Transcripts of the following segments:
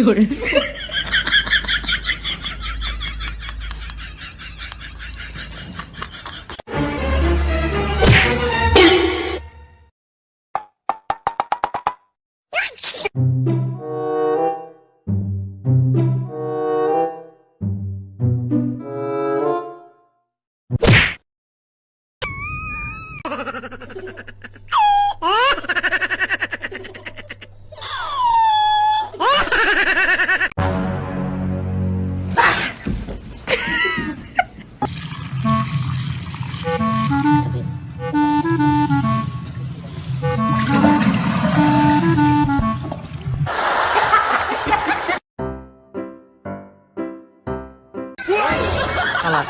有人。好了。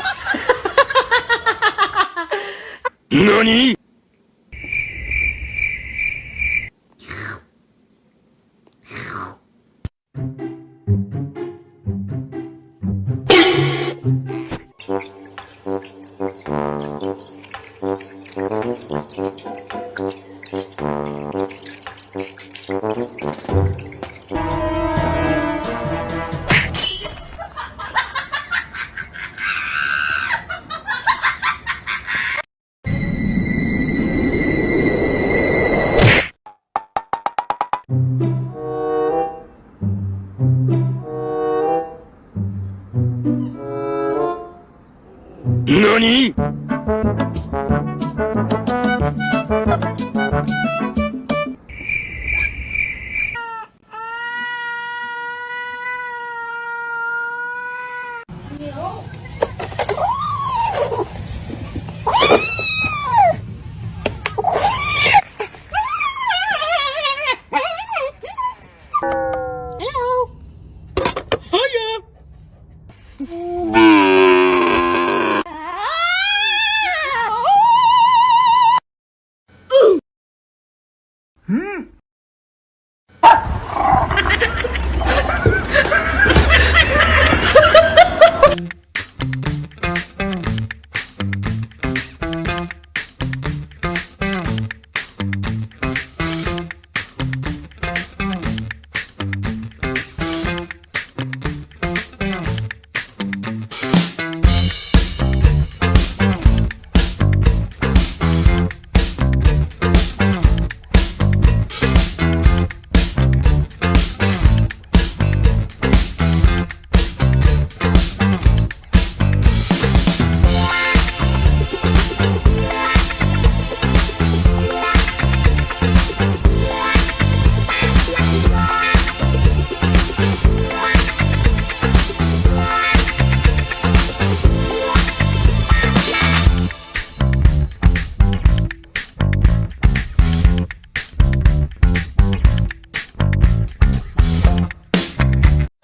何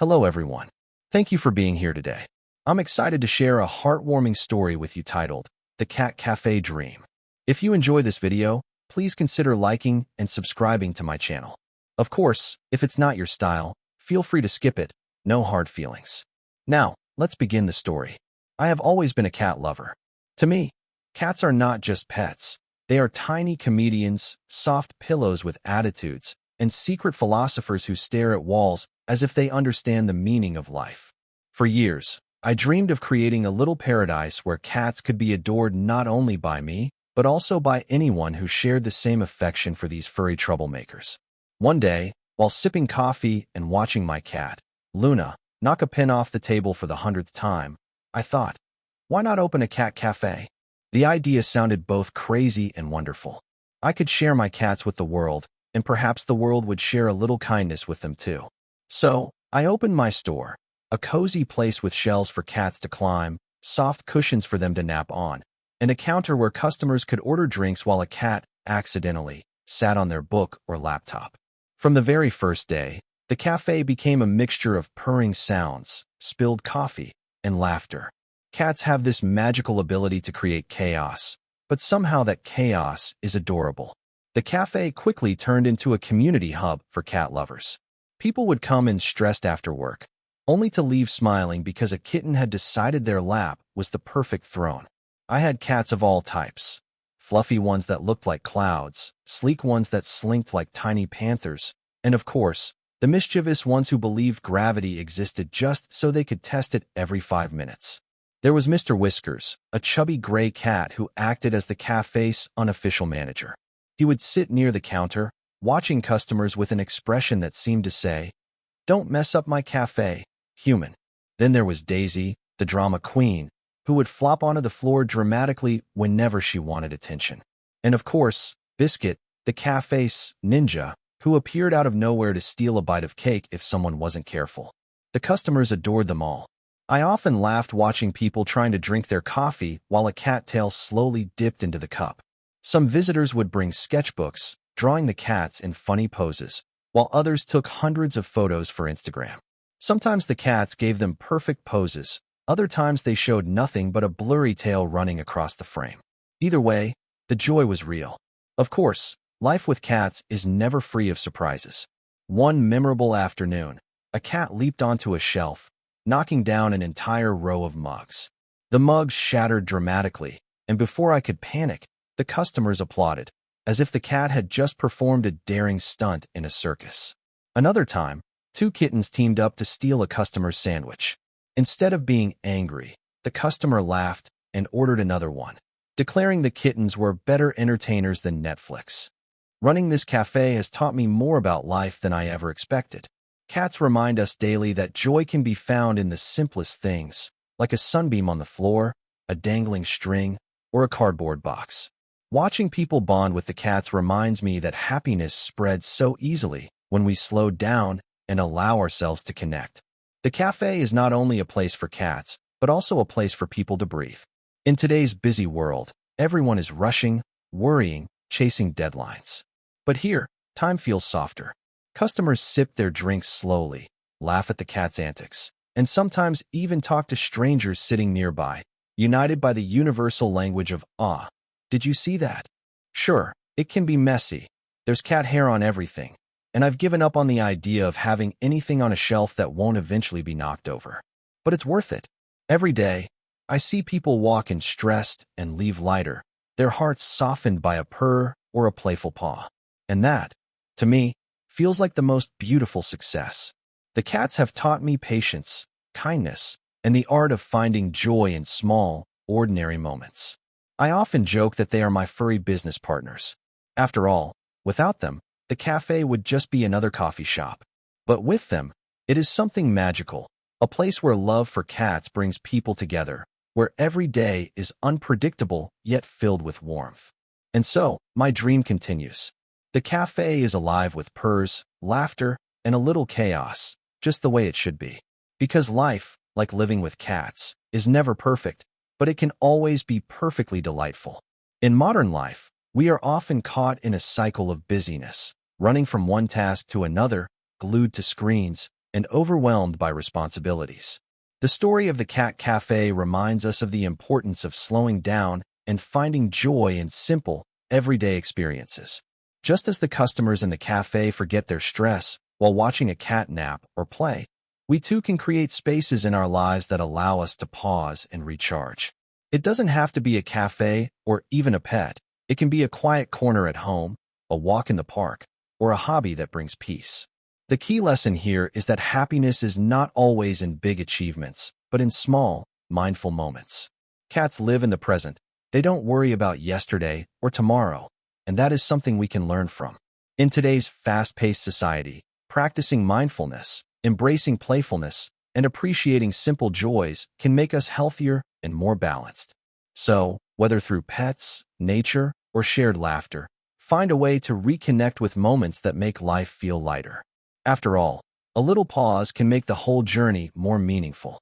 ？Hello everyone. Thank you for being here today. I'm excited to share a heartwarming story with you titled, The Cat Cafe Dream. If you enjoy this video, please consider liking and subscribing to my channel. Of course, if it's not your style, feel free to skip it, no hard feelings. Now, let's begin the story. I have always been a cat lover. To me, cats are not just pets. They are tiny comedians, soft pillows with attitudes, and secret philosophers who stare at walls as if they understand the meaning of life. For years, I dreamed of creating a little paradise where cats could be adored not only by me, but also by anyone who shared the same affection for these furry troublemakers. One day, while sipping coffee and watching my cat, Luna, knock a pin off the table for the 100th time, I thought, why not open a cat cafe? The idea sounded both crazy and wonderful. I could share my cats with the world, and perhaps the world would share a little kindness with them too. So, I opened my store, a cozy place with shelves for cats to climb, soft cushions for them to nap on, and a counter where customers could order drinks while a cat, accidentally, sat on their book or laptop. From the very first day, the cafe became a mixture of purring sounds, spilled coffee, and laughter. Cats have this magical ability to create chaos, but somehow that chaos is adorable. The cafe quickly turned into a community hub for cat lovers. People would come in stressed after work, only to leave smiling because a kitten had decided their lap was the perfect throne. I had cats of all types. Fluffy ones that looked like clouds, sleek ones that slinked like tiny panthers, and of course, The mischievous ones who believed gravity existed just so they could test it every 5 minutes. There was Mr. Whiskers, a chubby gray cat who acted as the cafe's unofficial manager. He would sit near the counter, watching customers with an expression that seemed to say, "Don't mess up my cafe, human." Then there was Daisy, the drama queen, who would flop onto the floor dramatically whenever she wanted attention. And of course, Biscuit, the cafe's ninja, who appeared out of nowhere to steal a bite of cake if someone wasn't careful. The customers adored them all. I often laughed watching people trying to drink their coffee while a cat tail slowly dipped into the cup. Some visitors would bring sketchbooks, drawing the cats in funny poses, while others took hundreds of photos for Instagram. Sometimes the cats gave them perfect poses, other times they showed nothing but a blurry tail running across the frame. Either way, the joy was real. Of course, life with cats is never free of surprises. One memorable afternoon, a cat leaped onto a shelf, knocking down an entire row of mugs. The mugs shattered dramatically, and before I could panic, the customers applauded, as if the cat had just performed a daring stunt in a circus. Another time, two kittens teamed up to steal a customer's sandwich. Instead of being angry, the customer laughed and ordered another one, declaring the kittens were better entertainers than Netflix. Running this cafe has taught me more about life than I ever expected. Cats remind us daily that joy can be found in the simplest things, like a sunbeam on the floor, a dangling string, or a cardboard box. Watching people bond with the cats reminds me that happiness spreads so easily when we slow down and allow ourselves to connect. The cafe is not only a place for cats, but also a place for people to breathe. In today's busy world, everyone is rushing, worrying, chasing deadlines. But here, time feels softer. Customers sip their drinks slowly, laugh at the cat's antics, and sometimes even talk to strangers sitting nearby, united by the universal language of awe. Did you see that? Sure, it can be messy. There's cat hair on everything, and I've given up on the idea of having anything on a shelf that won't eventually be knocked over. But it's worth it. Every day, I see people walk in stressed and leave lighter, their hearts softened by a purr or a playful paw. And that, to me, feels like the most beautiful success. The cats have taught me patience, kindness, and the art of finding joy in small, ordinary moments. I often joke that they are my furry business partners. After all, without them, the cafe would just be another coffee shop. But with them, it is something magical, a place where love for cats brings people together, where every day is unpredictable yet filled with warmth. And so, my dream continues. The cafe is alive with purrs, laughter, and a little chaos, just the way it should be. Because life, like living with cats, is never perfect, but it can always be perfectly delightful. In modern life, we are often caught in a cycle of busyness, running from one task to another, glued to screens, and overwhelmed by responsibilities. The story of the Cat Cafe reminds us of the importance of slowing down and finding joy in simple, everyday experiences. Just as the customers in the cafe forget their stress while watching a cat nap or play, we too can create spaces in our lives that allow us to pause and recharge. It doesn't have to be a cafe or even a pet. It can be a quiet corner at home, a walk in the park, or a hobby that brings peace. The key lesson here is that happiness is not always in big achievements, but in small, mindful moments. Cats live in the present. They don't worry about yesterday or tomorrow, and that is something we can learn from. In today's fast-paced society, practicing mindfulness, embracing playfulness, and appreciating simple joys can make us healthier and more balanced. So, whether through pets, nature, or shared laughter, find a way to reconnect with moments that make life feel lighter. After all, a little pause can make the whole journey more meaningful.